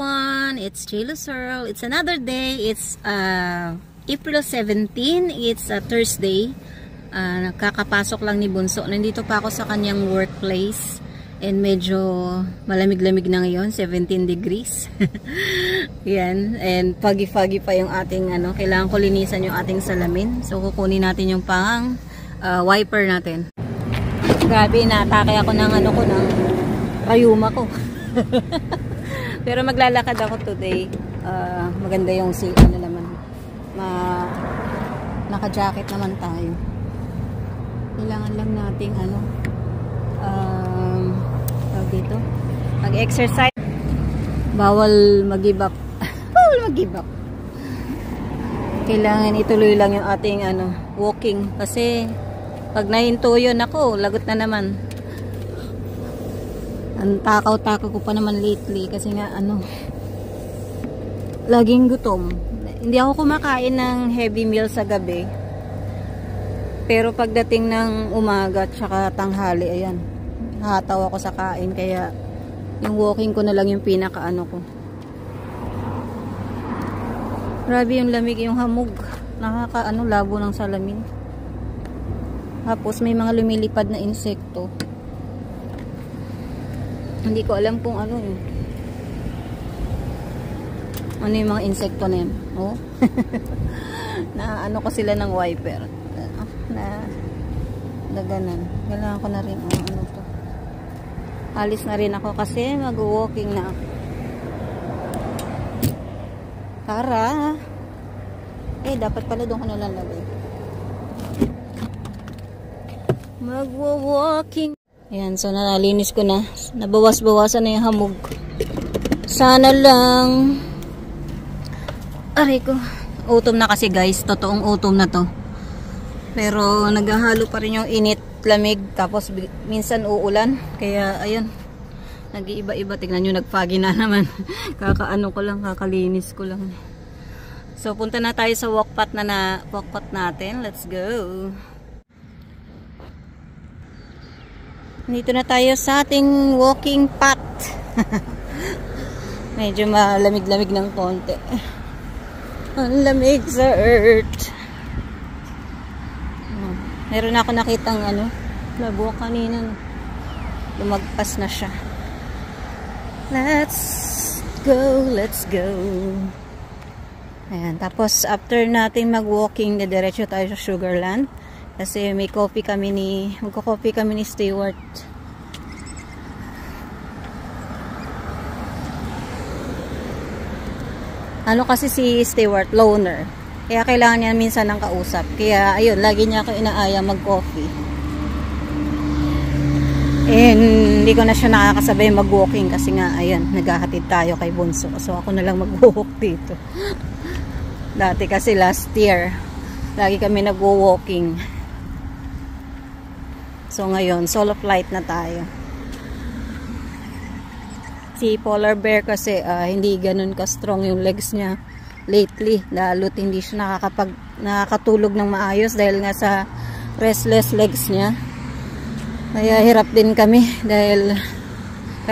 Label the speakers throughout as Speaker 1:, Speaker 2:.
Speaker 1: everyone, it's J.Lo Searle. It's another day. It's April 17. It's a Thursday. Nakakapasok lang ni Bunso. Nandito pa ako sa kanyang workplace. And medyo malamig-lamig na ngayon, 17 degrees. Yan. And foggy-foggy pa yung ating kailangan ko linisan yung ating salamin. So kukunin natin yung pang wiper natin. Grabe, natake ako ng ng rayuma ko. Pero maglalakad ako today. Maganda yung naman. Naka-jacket naman tayo. Kailangan lang nating dito mag-exercise. Bawal mag-give up. Bawal mag-give up. Kailangan ituloy lang yung ating walking kasi pag nahinto yun ako, lagot na naman. Ang takaw-takaw ko pa naman lately kasi nga laging gutom. Hindi ako kumakain ng heavy meal sa gabi. Pero pagdating ng umaga at saka tanghali, ayan, hataw ako sa kain. Kaya yung walking ko na lang yung pinaka ko. Grabe yung lamig, yung hamog. Labo ng salamin. Tapos may mga lumilipad na insekto. Hindi ko alam kung ano yung mga insekto na yan. Oh. Na ko sila ng wiper. Na daganan. Kailangan ko na rin to. Alis na rin ako kasi mag-walking na ako. Tara. Dapat pala doon ko nalalagay. Mag-walking. Ayan, so nalinis ko na. Nabawas-bawasan na yung hamog. Sana lang. Aray ko. Utom na kasi guys. Totoong utom na to. Pero naghahalo pa rin yung init, lamig. Tapos minsan uulan. Kaya ayun. Nag-iiba-iba. Tignan nyo, nag-foggy na naman. Kakalinis ko lang. So punta na tayo sa walkpath walkpath natin. Let's go. Dito na tayo sa ating walking path. Medyo malamig-lamig ng konti. Ang lamig sa earth. Meron ako nakitang labuak kanina. Lumagpas na siya. Let's go, let's go. Ayan, tapos after natin mag-walking, diretso tayo sa Sugarland. Kasi may magko-coffee kami ni Stewart. Kasi si Stewart, loner. Kaya kailangan niya minsan ng kausap. Kaya ayun, lagi niya ako inaaya mag-coffee. And hindi ko na siya nakakasabay mag-walking kasi nga, ayun, naghahatid tayo kay Bunso. So ako na lang mag-walk dito. Dati kasi last year, lagi kami nag-walking. So ngayon, solo flight na tayo. Si Polar Bear kasi hindi ganun ka-strong yung legs niya lately. Lalo't hindi siya nakakatulog ng maayos dahil nga sa restless legs niya. Kaya hirap din kami dahil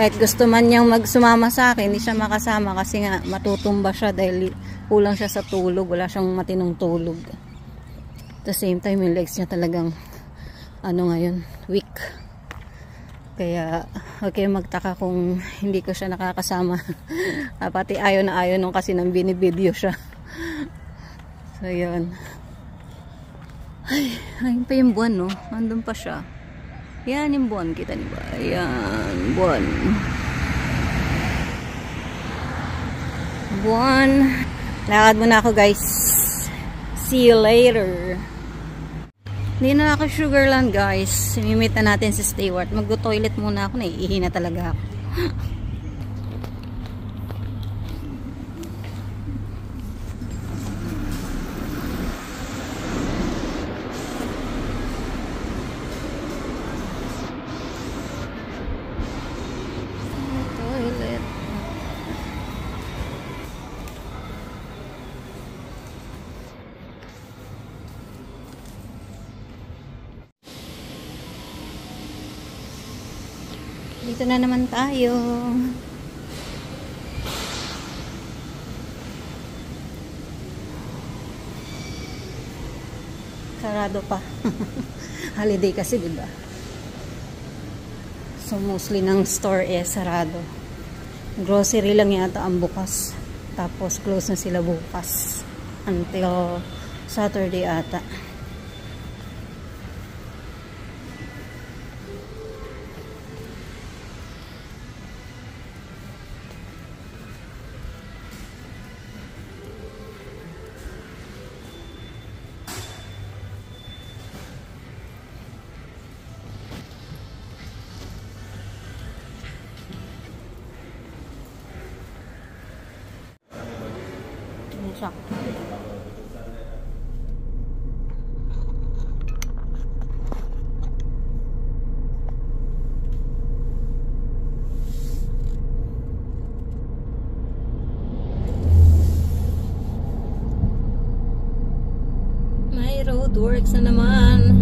Speaker 1: kahit gusto man niyang magsumama sa akin, hindi siya makasama kasi nga matutumba siya dahil kulang siya sa tulog. Wala siyang matinong tulog. At the same time, yung legs niya talagang ngayon, weak. Kaya okay magtaka kung hindi ko siya nakakasama. Pati ayaw na ayaw nung kasi nang binibideo siya. So yun. Ayun pa yung buwan, no? Nandun pa siya. Yan yung buwan, kita niyo ba? Ayan, buwan. Buwan. Lakad muna ako guys. See you later. Hindi na ako Sugarland guys. Mimit na natin si Stewart. Mag-toilet muna ako. Naiihi na talaga ako. Toilet. Dito na naman tayo. Sarado pa. Holiday kasi, diba? So, mostly ng store sarado. Grocery lang yata ang bukas. Tapos, close na sila bukas. Until Saturday ata. Sakto. May roadworks na naman.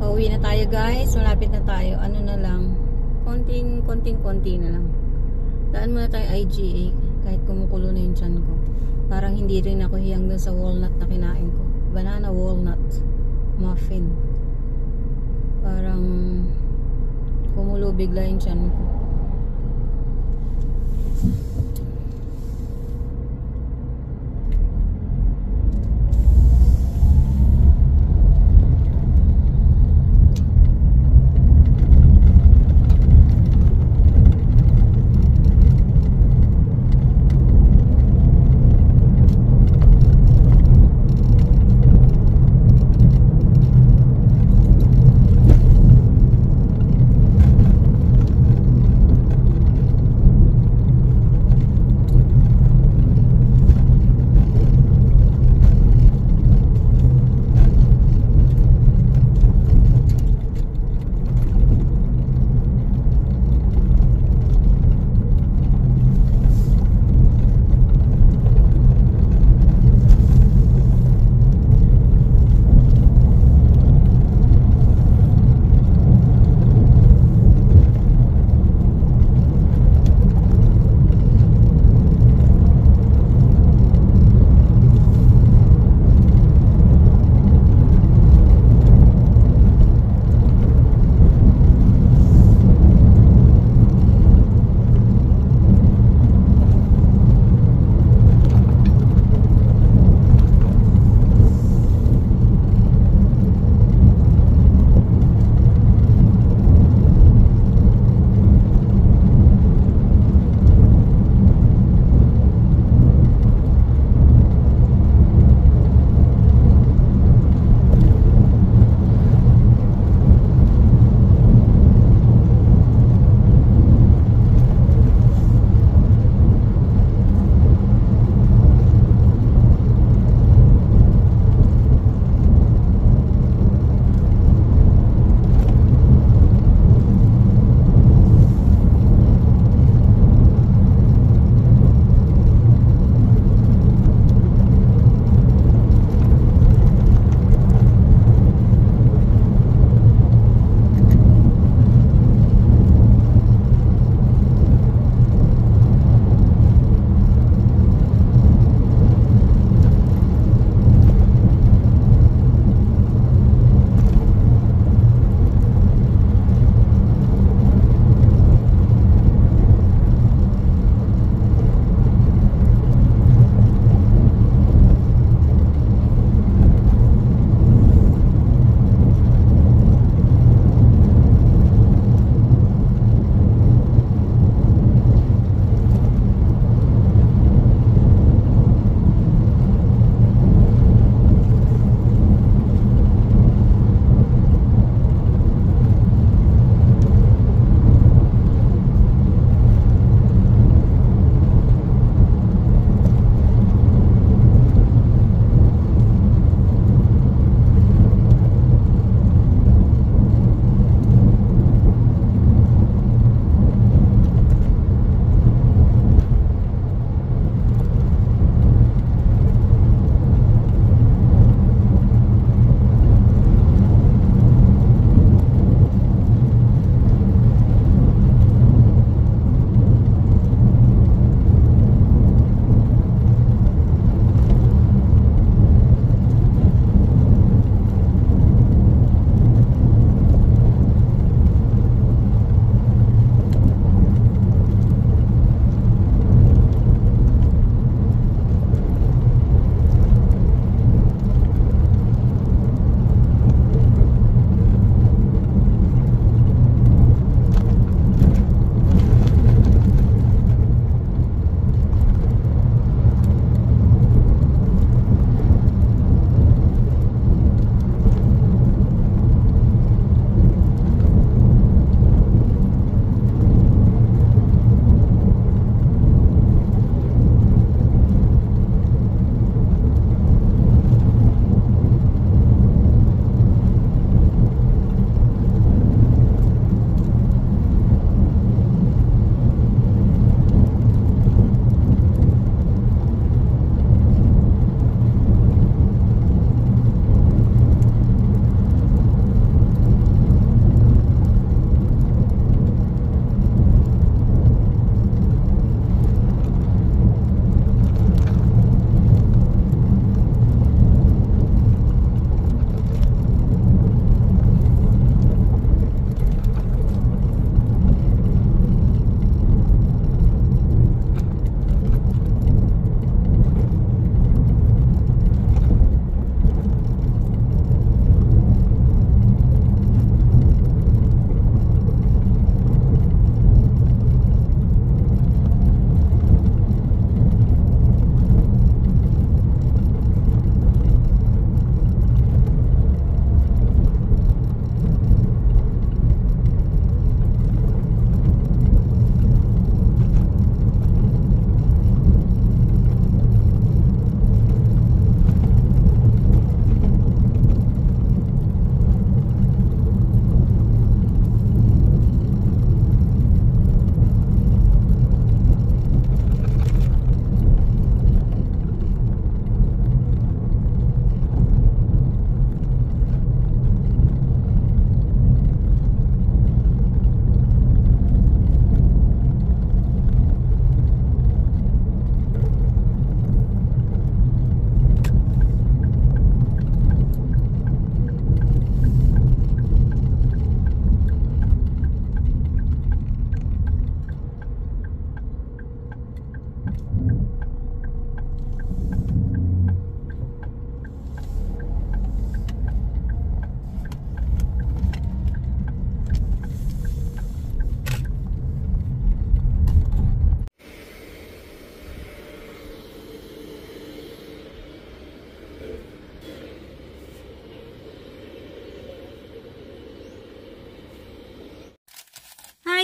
Speaker 1: Pauwi na tayo guys. Malapit na tayo. Ano na lang. Konting-konti na lang. Daan muna tayo IGA kahit kumukulo na yung tiyan ko. Parang hindi rin ako hiyang dun sa walnut na kinain ko. Banana walnut muffin. Parang kumulo bigla yung tiyan ko.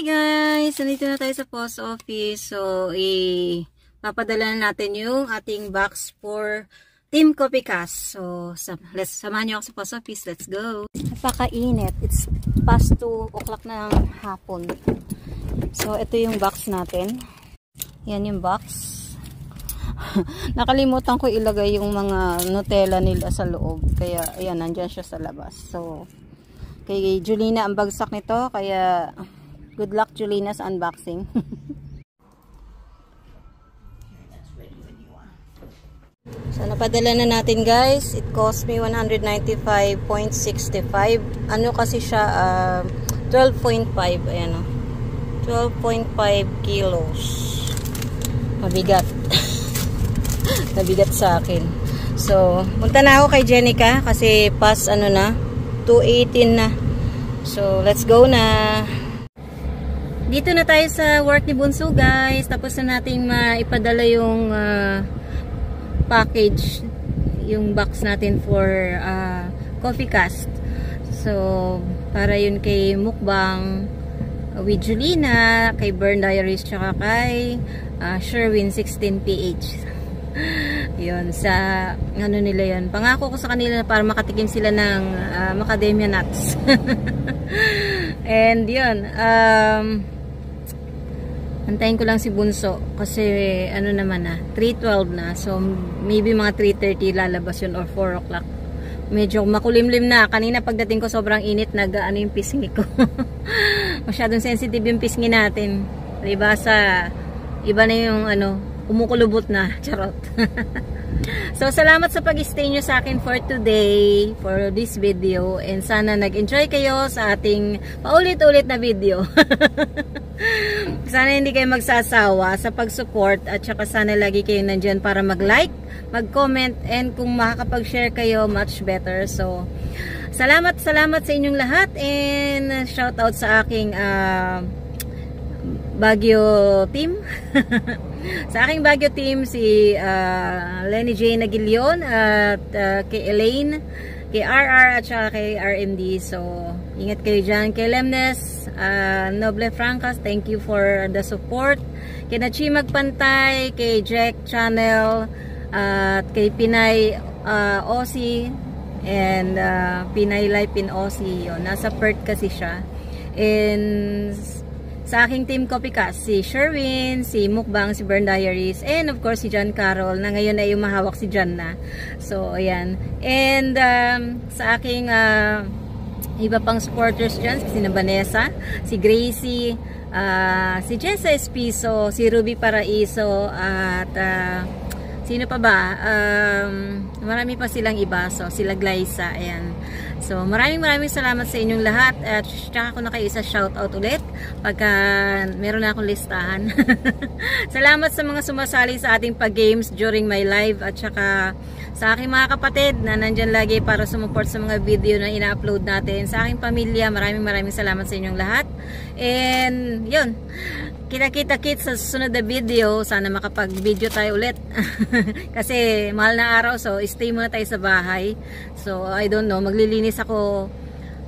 Speaker 1: Hi guys! Nandito na tayo sa post office. So, papadala na natin yung ating box for Team Copycast. So, samahan niyo ako sa post office. Let's go! Napakainit. It's past 2 o'clock ng hapon. So, ito yung box natin. Yan yung box. Nakalimutan ko ilagay yung mga Nutella nila sa loob. Kaya, ayan, nandyan siya sa labas. So, kay Julina ang bagsak nito. Kaya, good luck Julina sa unboxing. So, napadala na natin guys. It cost me 195.65. Ano kasi siya, 12.5. Ayan o. 12.5 kilos. Mabigat. Nabigat sa akin. So, punta na ako kay Jenica kasi past ano na, 2:18 na. So, let's go na. Dito na tayo sa work ni Bunso guys. Tapos na nating maipadala yung package, yung box natin for Copycast. So, para yun kay Mukbang with Julina, kay Burn Diaries, tsaka kay Sherwin 16PH. Yun, sa ano nila yun. Pangako ko sa kanila na para makatikim sila ng macadamia nuts. And yun, antayin ko lang si Bunso kasi ano naman na 3:12 na, so maybe mga 3:30 lalabas yun or 4 o'clock. Medyo makulimlim na. Kanina pagdating ko sobrang init, nag-ano yung pisngi ko. Masyadong sensitive yung pisngi natin, diba? Sa iba na yung ano, umukulubot na. Charot. So, salamat sa pag-stay nyo sa akin for today, for this video. And sana nag-enjoy kayo sa ating paulit-ulit na video. Sana hindi kayo magsasawa sa pag-support. At saka sana lagi kayo nandyan para mag-like, mag-comment, and kung makakapag-share kayo, much better. So, salamat sa inyong lahat. And shout out sa aking Baguio team. Sa aking Baguio team, si Lenny J. Nagilion at kay Elaine, kay RR at saka kay RMD. So, ingat kayo dyan. Kay Lemnes, Noble Francas, thank you for the support. Kay Nachi Magpantay, kay Jack Channel, at kay Pinay Aussie, and Pinay Life in Aussie. Yun, nasa Perth kasi siya. And sa aking Team Copycast, si Sherwin, si Mukbang, si Burn Diaries, and of course si John Carol, na ngayon ay umahawak si John na. So, ayan. And sa aking iba pang supporters dyan, si Vanessa, si Gracie, si Jessa Espiso, si Ruby Paraiso, at sino pa ba? Marami pa silang iba. So, sila Glyza, ayan. So, maraming salamat sa inyong lahat. At tsaka ko na kayo isa shoutout ulit pagka meron na akong listahan. Salamat sa mga sumasali sa ating pag-games during my live. At tsaka sa aking mga kapatid na nandyan lagi para sumuport sa mga video na ina-upload natin. Sa aking pamilya, maraming salamat sa inyong lahat. And, yun. Kita-kits sa susunod na video. Sana makapag-video tayo ulit. Kasi mahal na araw, so stay muna tayo sa bahay. So, I don't know, maglilinis ako.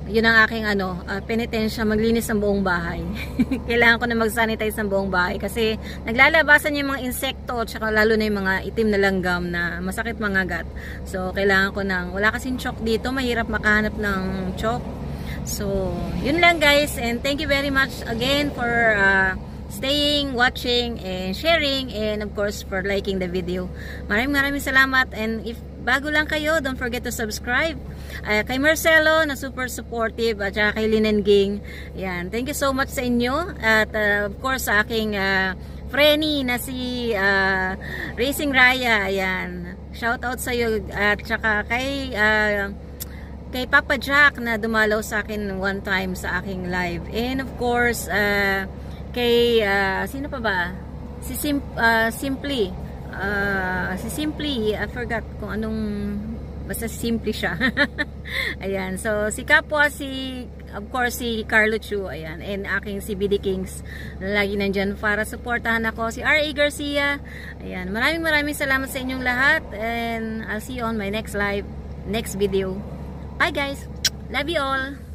Speaker 1: Yun ang aking penitensya, maglinis ng buong bahay. Kailangan ko na mag-sanitize ng buong bahay kasi naglalabasan yung mga insekto, tsaka lalo na yung mga itim na langgam na masakit mangagat. So, kailangan ko wala kasing chalk dito, mahirap makahanap ng chalk. So, yun lang guys, and thank you very much again for staying, watching, and sharing, and of course for liking the video. Maraming salamat, and if bago lang kayo, don't forget to subscribe. Kay Marcelo na super supportive, at saka kay Linen Ging. Yan, thank you so much sa inyo. At of course sa aking Frenny na si Racing Raya. Ayan, shout out sa iyo, at saka kay Papa Jack na dumalaw sa akin one time sa aking live. And of course kay sino pa ba? Si Simply. Si Simply, I forgot kung anong, basta Simply siya. Ayan, so si kapwa, of course si Carlo Chu, ayan, and aking si BD Kings, lagi nandyan para supportahan ako. Si R.A. Garcia, ayan, maraming salamat sa inyong lahat, and I'll see you on my next video. Bye guys, love you all.